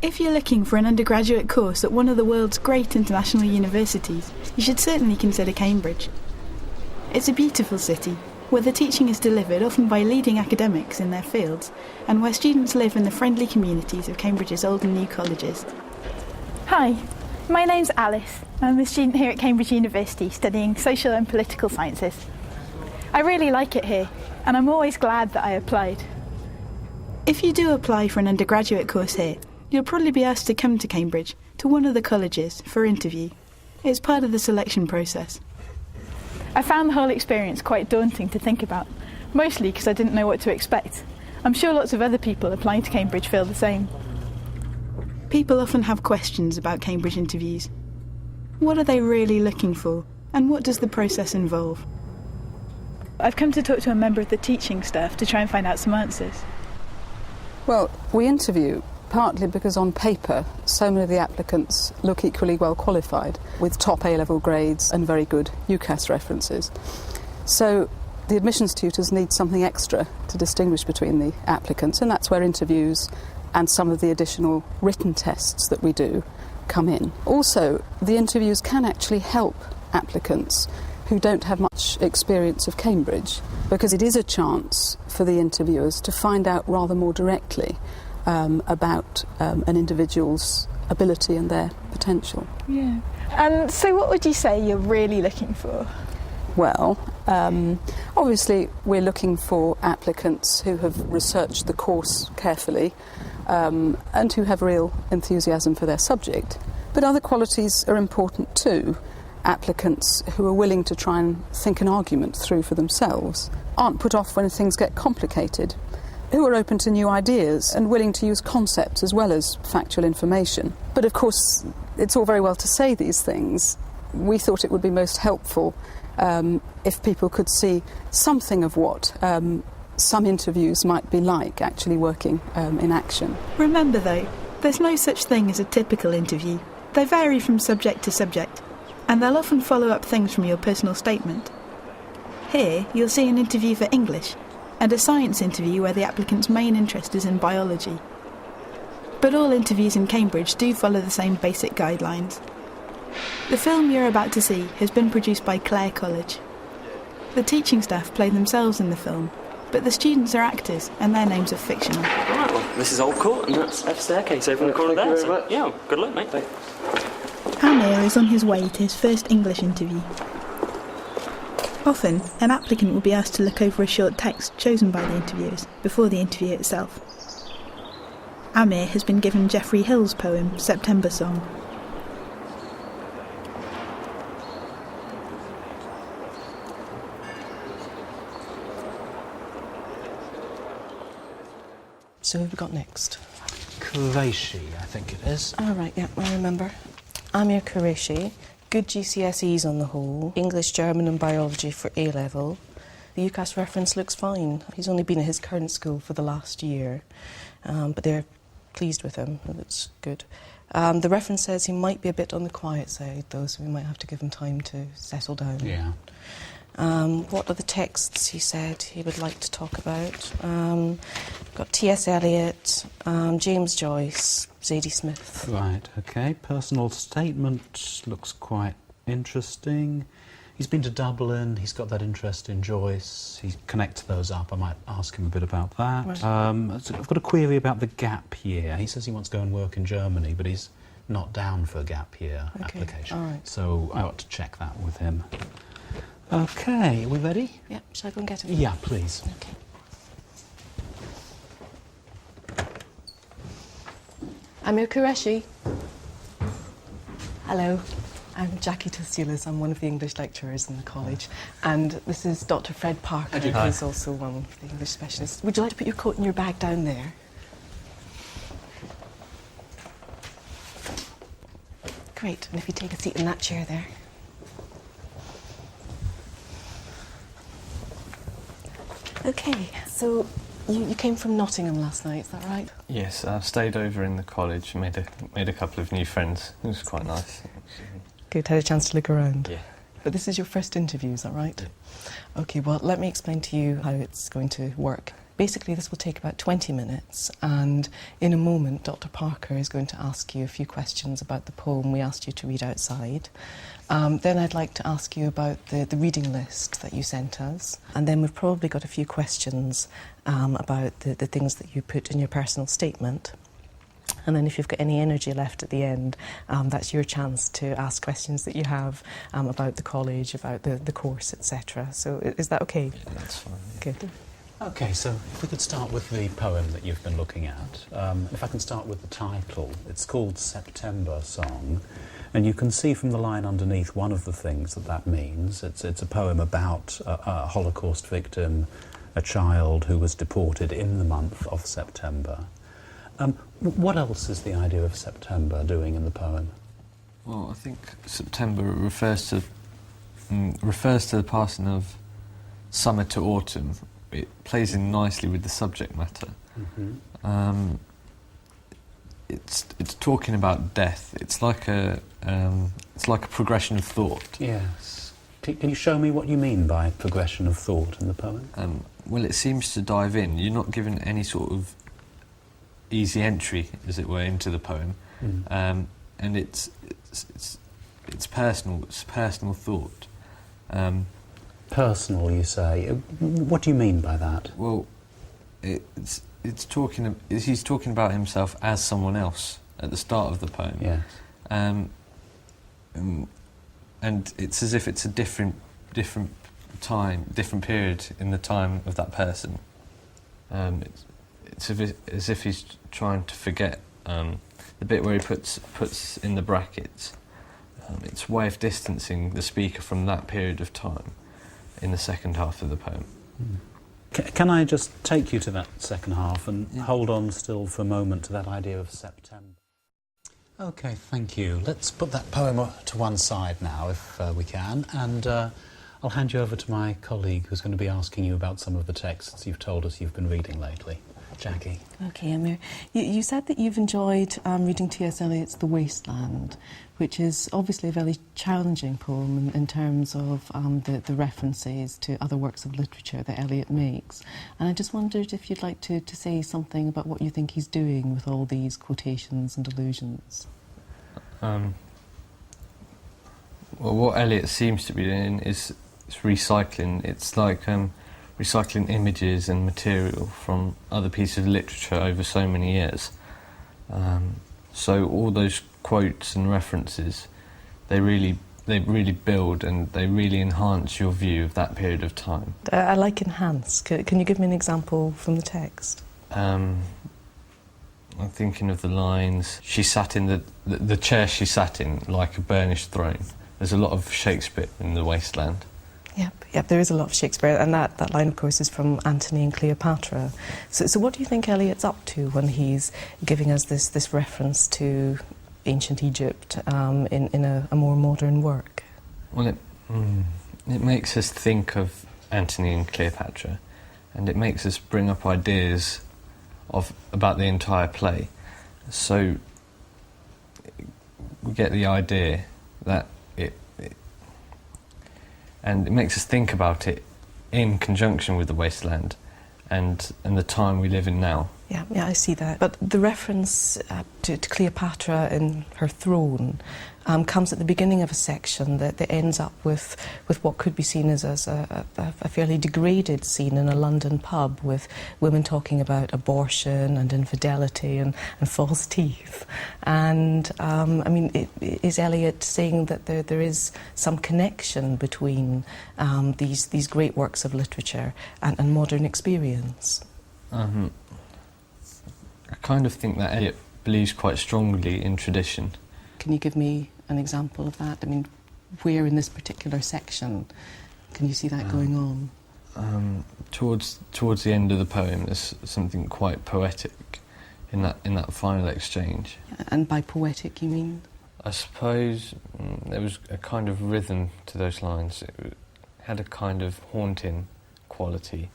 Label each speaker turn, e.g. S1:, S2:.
S1: If you're looking for an undergraduate course at one of the world's great international universities, you should certainly consider Cambridge. It's a beautiful city, where the teaching is delivered often by leading academics in their fields, and where students live in the friendly communities of Cambridge's old and new colleges.
S2: Hi, my name's Alice. I'm a student here at Cambridge University studying social and political sciences. I really like it here, and I'm always glad that I applied.
S1: If you do apply for an undergraduate course here, you'll probably be asked to come to Cambridge, to one of the colleges, for interview. It's part of the selection process.
S2: I found the whole experience quite daunting to think about, mostly because I didn't know what to expect. I'm sure lots of other people applying to Cambridge feel the same.
S1: People often have questions about Cambridge interviews. What are they really looking for, and what does the process involve?
S2: I've come to talk to a member of the teaching staff to try and find out some answers.
S3: Well, we interview partly because on paper so many of the applicants look equally well qualified with top A-level grades and very good UCAS references. So the admissions tutors need something extra to distinguish between the applicants, and that's where interviews and some of the additional written tests that we do come in. Also, the interviews can actually help applicants who don't have much experience of Cambridge, because it is a chance for the interviewers to find out rather more directly about an individual's ability and their potential.
S2: Yeah. And so what would you say you're really looking for?
S3: Well, obviously we're looking for applicants who have researched the course carefully and who have real enthusiasm for their subject. But other qualities are important too. Applicants who are willing to try and think an argument through for themselves, aren't put off when things get complicated, who are open to new ideas and willing to use concepts as well as factual information. But of course, it's all very well to say these things. We thought it would be most helpful if people could see something of what some interviews might be like actually working in action.
S1: Remember though, there's no such thing as a typical interview. They vary from subject to subject, and they'll often follow up things from your personal statement. Here, you'll see an interview for English, and a science interview where the applicant's main interest is in biology. But all interviews in Cambridge do follow the same basic guidelines. The film you're about to see has been produced by Clare College. The teaching staff play themselves in the film, but the students are actors and their names are fictional.
S4: Right, well, this is Old Court and that's F staircase over in the corner there. So, yeah, good luck, mate.
S1: Amir is on his way to his first English interview. Often, an applicant will be asked to look over a short text chosen by the interviewers before the interview itself. Amir has been given Geoffrey Hill's poem, September Song.
S5: So who have we got next?
S6: Qureshi, I think it is.
S5: Oh, right, yeah, I remember. Amir Qureshi. Good GCSEs on the whole. English, German and biology for A-level. The UCAS reference looks fine. He's only been at his current school for the last year, but they're pleased with him. That's good. The reference says he might be a bit on the quiet side, though, so we might have to give him time to settle down.
S6: Yeah.
S5: What are the texts he said he would like to talk about? Got T.S. Eliot, James Joyce, Zadie Smith.
S6: Right, OK. Personal statement looks quite interesting. He's been to Dublin, he's got that interest in Joyce. He connects those up. I might ask him a bit about that.
S5: Right.
S6: I've got a query about the gap year. He says he wants to go and work in Germany, but he's not down for a gap year application.
S5: All right.
S6: So I ought to check that with him. OK, are we ready?
S5: Yeah, shall I go and get him?
S6: Yeah, please.
S5: OK. Amir Qureshi. Hello. I'm Jackie Tustulis. I'm one of the English lecturers in the college. And this is Dr. Fred Parker, who's also one of the English specialists. Would you like to put your coat and your bag down there? Great. And if you take a seat in that chair there. OK, so you came from Nottingham last night, is that right?
S7: Yes, I stayed over in the college, made a couple of new friends. It was quite nice.
S5: Good, had a chance to look around.
S7: Yeah.
S5: But this is your first interview, is that right? Yeah. OK, well, let me explain to you how it's going to work. Basically, this will take about 20 minutes, and in a moment, Dr. Parker is going to ask you a few questions about the poem we asked you to read outside. Then I'd like to ask you about the reading list that you sent us, and then we've probably got a few questions about the things that you put in your personal statement. And then if you've got any energy left at the end, that's your chance to ask questions that you have about the college, about the course, etc. So is that okay?
S7: Yeah, that's fine. Yeah.
S5: Good.
S6: OK, so if we could start with the poem that you've been looking at. If I can start with the title. It's called September Song, and you can see from the line underneath one of the things that means. It's a poem about a Holocaust victim, a child who was deported in the month of September. What else is the idea of September doing in the poem?
S7: Well, I think September refers to the passing of summer to autumn. It plays in nicely with the subject matter. Mm-hmm. It's talking about death. It's like a progression of thought.
S6: Yes. Can you show me what you mean by progression of thought in the poem?
S7: Well, it seems to dive in. You're not given any sort of easy entry, as it were, into the poem, and it's personal. It's personal thought.
S6: Personal, you say. What do you mean by that?
S7: Well, he's talking about himself as someone else at the start of the poem.
S6: Yes.
S7: And it's as if it's a different time, different period in the time of that person. It's as if he's trying to forget the bit where he puts in the brackets. It's a way of distancing the speaker from that period of time in the second half of the poem.
S6: Can I just take you to that second half and hold on still for a moment to that idea of September? OK, thank you. Let's put that poem to one side now, if we can, and I'll hand you over to my colleague who's going to be asking you about some of the texts you've told us you've been reading lately. Jackie.
S5: OK, Amir. You said that you've enjoyed reading T.S. Eliot's The Wasteland, which is obviously a very challenging poem in terms of the references to other works of literature that Eliot makes. And I just wondered if you'd like to say something about what you think he's doing with all these quotations and allusions.
S7: Well, what Eliot seems to be doing is recycling. It's like recycling images and material from other pieces of literature over so many years. So all those quotes and references, they really build and they really enhance your view of that period of time.
S5: I like enhance. Can you give me an example from the text?
S7: I'm thinking of the lines, she sat in the chair she sat in like a burnished throne. There's a lot of Shakespeare in The Wasteland.
S5: Yep, there is a lot of Shakespeare, and that line, of course, is from Antony and Cleopatra. So what do you think Eliot's up to when he's giving us this reference to ancient Egypt in a more modern work?
S7: Well, it makes us think of Antony and Cleopatra, and it makes us bring up ideas about the entire play. So we get the idea that and it makes us think about it in conjunction with The Wasteland and the time we live in now.
S5: Yeah, I see that. But the reference to Cleopatra and her throne comes at the beginning of a section that ends up with what could be seen as a fairly degraded scene in a London pub, with women talking about abortion and infidelity and false teeth. And, I mean, is Eliot saying that there is some connection between these great works of literature and modern experience?
S7: I kind of think that Eliot believes quite strongly in tradition.
S5: Can you give me an example of that? I mean, where in this particular section can you see that going on?
S7: Towards the end of the poem, there's something quite poetic in that final exchange.
S5: And by poetic, you mean?
S7: I suppose there was a kind of rhythm to those lines. It had a kind of haunting quality.